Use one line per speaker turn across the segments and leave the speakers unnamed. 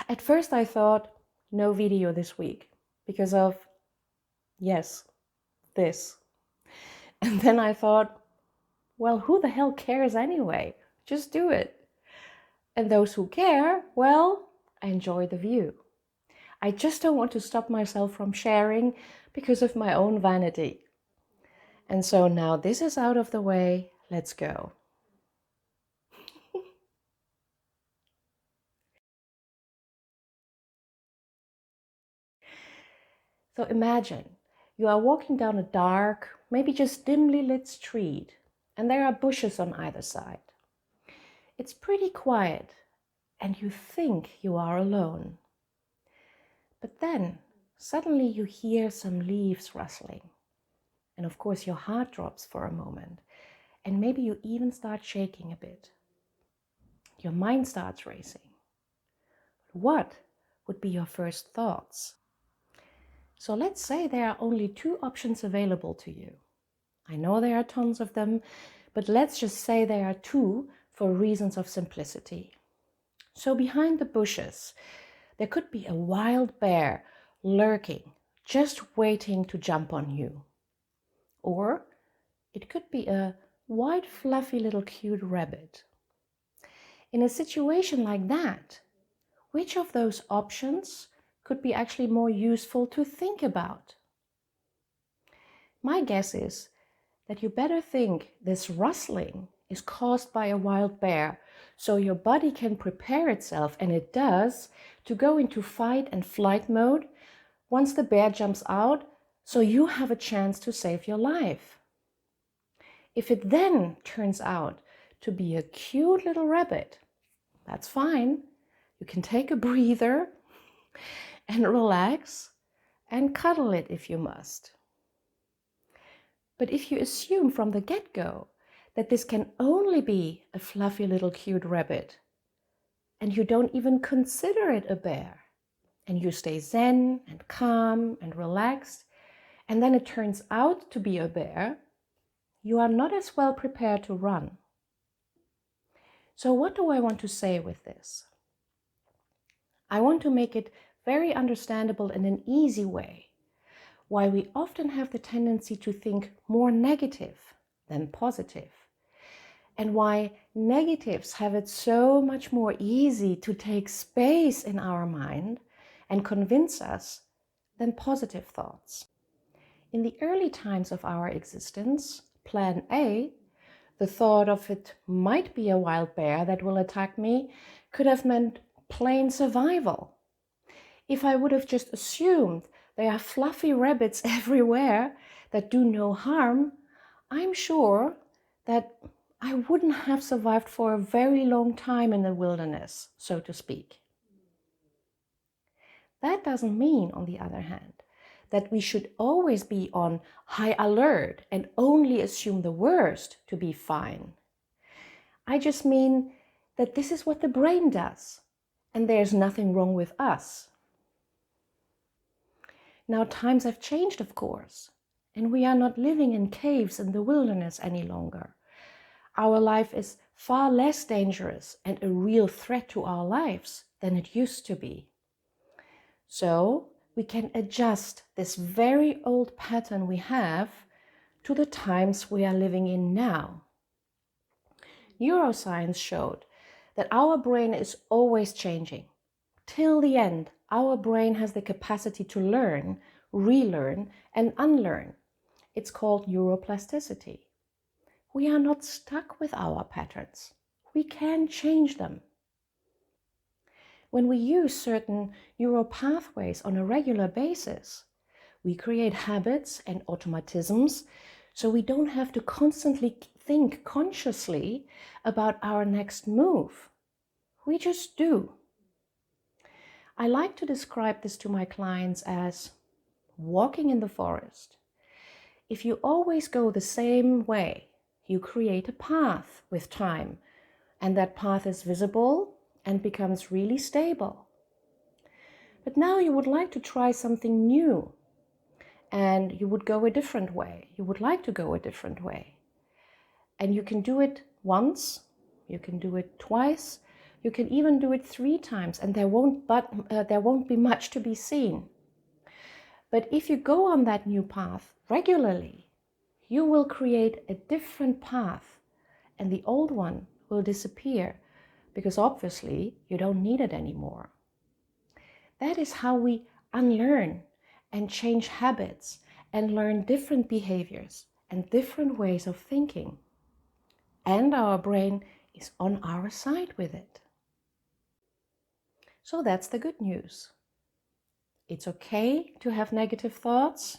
At first I thought, no video this week because of, yes, this. And then I thought, well, who the hell cares anyway? Just do it. And those who care, well, enjoy the view. I just don't want to stop myself from sharing because of my own vanity. And so now this is out of the way, let's go. So imagine you are walking down a dark, maybe just dimly lit street, and there are bushes on either side. It's pretty quiet, and you think you are alone. But then suddenly you hear some leaves rustling. And of course your heart drops for a moment, and maybe you even start shaking a bit. Your mind starts racing. What would be your first thoughts? So let's say there are only two options available to you. I know there are tons of them, but let's just say there are two for reasons of simplicity. So behind the bushes, there could be a wild bear lurking, just waiting to jump on you. Or it could be a white, fluffy little cute rabbit. In a situation like that, which of those options could be actually more useful to think about? My guess is that you better think this rustling is caused by a wild bear, so your body can prepare itself, and it does, to go into fight and flight mode once the bear jumps out, so you have a chance to save your life. If it then turns out to be a cute little rabbit, that's fine. You can take a breather and relax and cuddle it if you must. But if you assume from the get-go that this can only be a fluffy little cute rabbit, and you don't even consider it a bear, and you stay zen and calm and relaxed, and then it turns out to be a bear, you are not as well prepared to run. So what do I want to say with this? I want to make it very understandable in an easy way why we often have the tendency to think more negative than positive, and why negatives have it so much more easy to take space in our mind and convince us than positive thoughts. In the early times of our existence, plan A, the thought of it might be a wild bear that will attack me, could have meant plain survival. If I would have just assumed there are fluffy rabbits everywhere that do no harm, I'm sure that I wouldn't have survived for a very long time in the wilderness, so to speak. That doesn't mean, on the other hand, that we should always be on high alert and only assume the worst to be fine. I just mean that this is what the brain does, and there's nothing wrong with us. Now, times have changed, of course, and we are not living in caves in the wilderness any longer. Our life is far less dangerous and a real threat to our lives than it used to be. So we can adjust this very old pattern we have to the times we are living in now. Neuroscience showed that our brain is always changing. Till the end, our brain has the capacity to learn, relearn, and unlearn. It's called neuroplasticity. We are not stuck with our patterns. We can change them. When we use certain neural pathways on a regular basis, we create habits and automatisms, so we don't have to constantly think consciously about our next move. We just do. I like to describe this to my clients as walking in the forest. If you always go the same way, you create a path with time, and that path is visible and becomes really stable. But now you would like to try something new, and you would go a different way. You would like to go a different way. And you can do it once, you can do it twice, You can even do it 3 times and there won't be much to be seen. But if you go on that new path regularly, you will create a different path and the old one will disappear because obviously you don't need it anymore. That is how we unlearn and change habits and learn different behaviors and different ways of thinking. And our brain is on our side with it. So that's the good news. It's okay to have negative thoughts,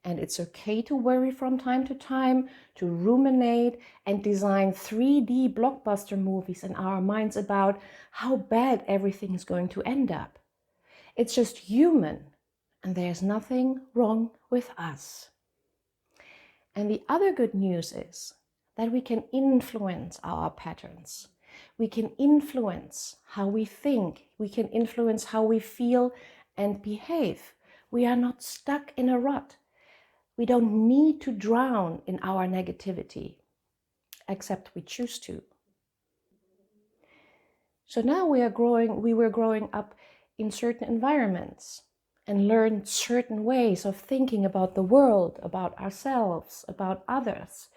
and it's okay to worry from time to time, to ruminate and design 3D blockbuster movies in our minds about how bad everything is going to end up. It's just human, and there's nothing wrong with us. And the other good news is that we can influence our patterns. We can influence how we think. We can influence how we feel and behave. We are not stuck in a rut. We don't need to drown in our negativity, except we choose to. So now we were growing up in certain environments and learned certain ways of thinking about the world, about ourselves, about others.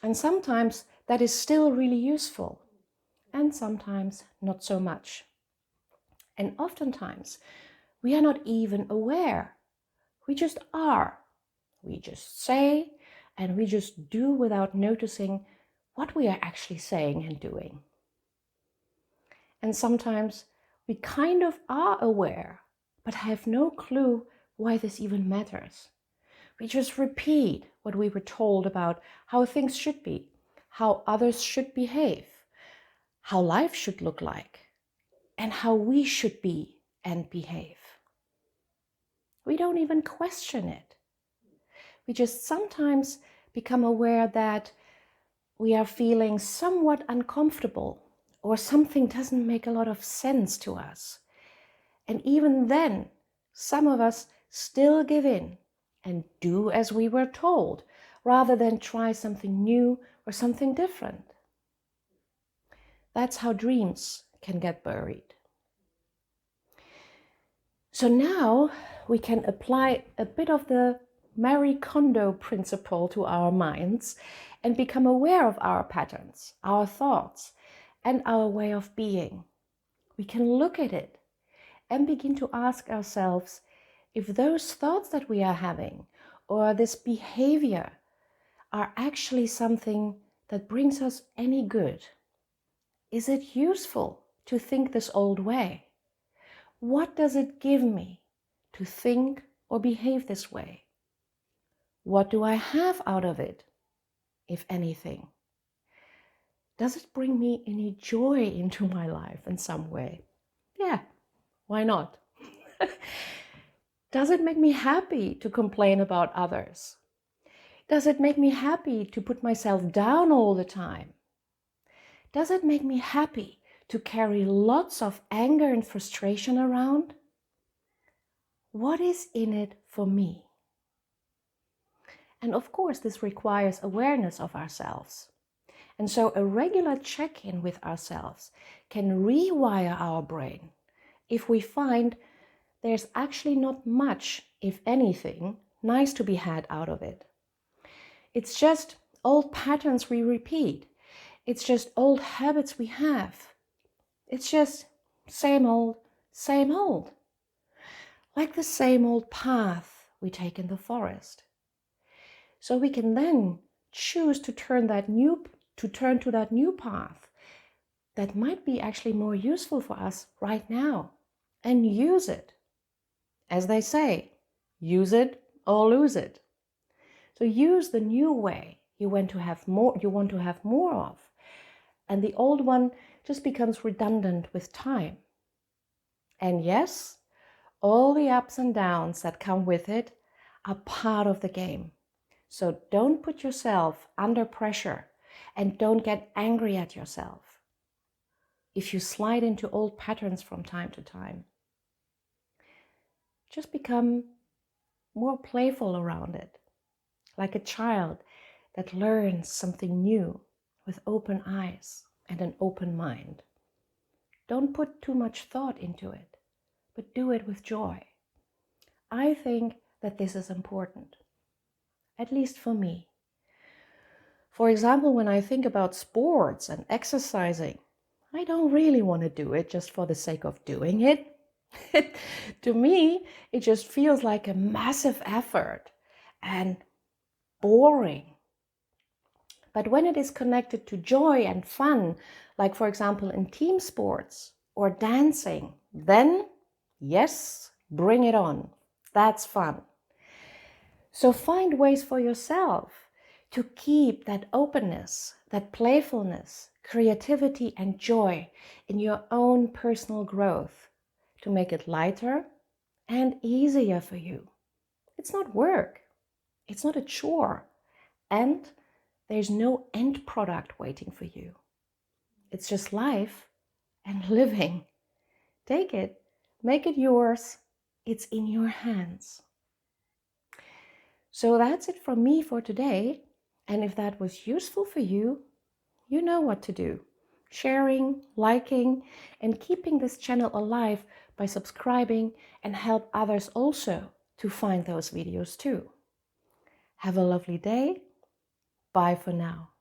And sometimes that is still really useful, and sometimes not so much. And oftentimes we are not even aware. We just are. We just say and we just do without noticing what we are actually saying and doing. And sometimes we kind of are aware, but have no clue why this even matters. We just repeat what we were told about how things should be, how others should behave, how life should look like, and how we should be and behave. We don't even question it. We just sometimes become aware that we are feeling somewhat uncomfortable or something doesn't make a lot of sense to us. And even then, some of us still give in and do as we were told, rather than try something new or something different. That's how dreams can get buried. So now we can apply a bit of the Marie Kondo principle to our minds and become aware of our patterns, our thoughts, and our way of being. We can look at it and begin to ask ourselves if those thoughts that we are having or this behavior are actually something that brings us any good. Is it useful to think this old way? What does it give me to think or behave this way? What do I have out of it, if anything? Does it bring me any joy into my life in some way? Yeah, why not? Does it make me happy to complain about others? Does it make me happy to put myself down all the time? Does it make me happy to carry lots of anger and frustration around? What is in it for me? And of course, this requires awareness of ourselves. And so a regular check-in with ourselves can rewire our brain if we find there's actually not much, if anything, nice to be had out of it. It's just old patterns we repeat. It's just old habits we have. It's just same old, same old. Like the same old path we take in the forest. So we can then choose to turn to that new path that might be actually more useful for us right now and use it. As they say, use it or lose it. So use the new way you want to have more of. And the old one just becomes redundant with time. And yes, all the ups and downs that come with it are part of the game. So don't put yourself under pressure and don't get angry at yourself if you slide into old patterns from time to time. Just become more playful around it, like a child that learns something new with open eyes and an open mind. Don't put too much thought into it, but do it with joy. I think that this is important, at least for me. For example, when I think about sports and exercising, I don't really want to do it just for the sake of doing it. To me, it just feels like a massive effort and boring. But when it is connected to joy and fun, like for example in team sports or dancing, then yes, bring it on. That's fun. So find ways for yourself to keep that openness, that playfulness, creativity and joy in your own personal growth to make it lighter and easier for you. It's not work. It's not a chore. And there's no end product waiting for you. It's just life and living. Take it, make it yours. It's in your hands. So that's it from me for today. And if that was useful for you, you know what to do. Sharing, liking, and keeping this channel alive by subscribing and help others also to find those videos too. Have a lovely day. Bye for now.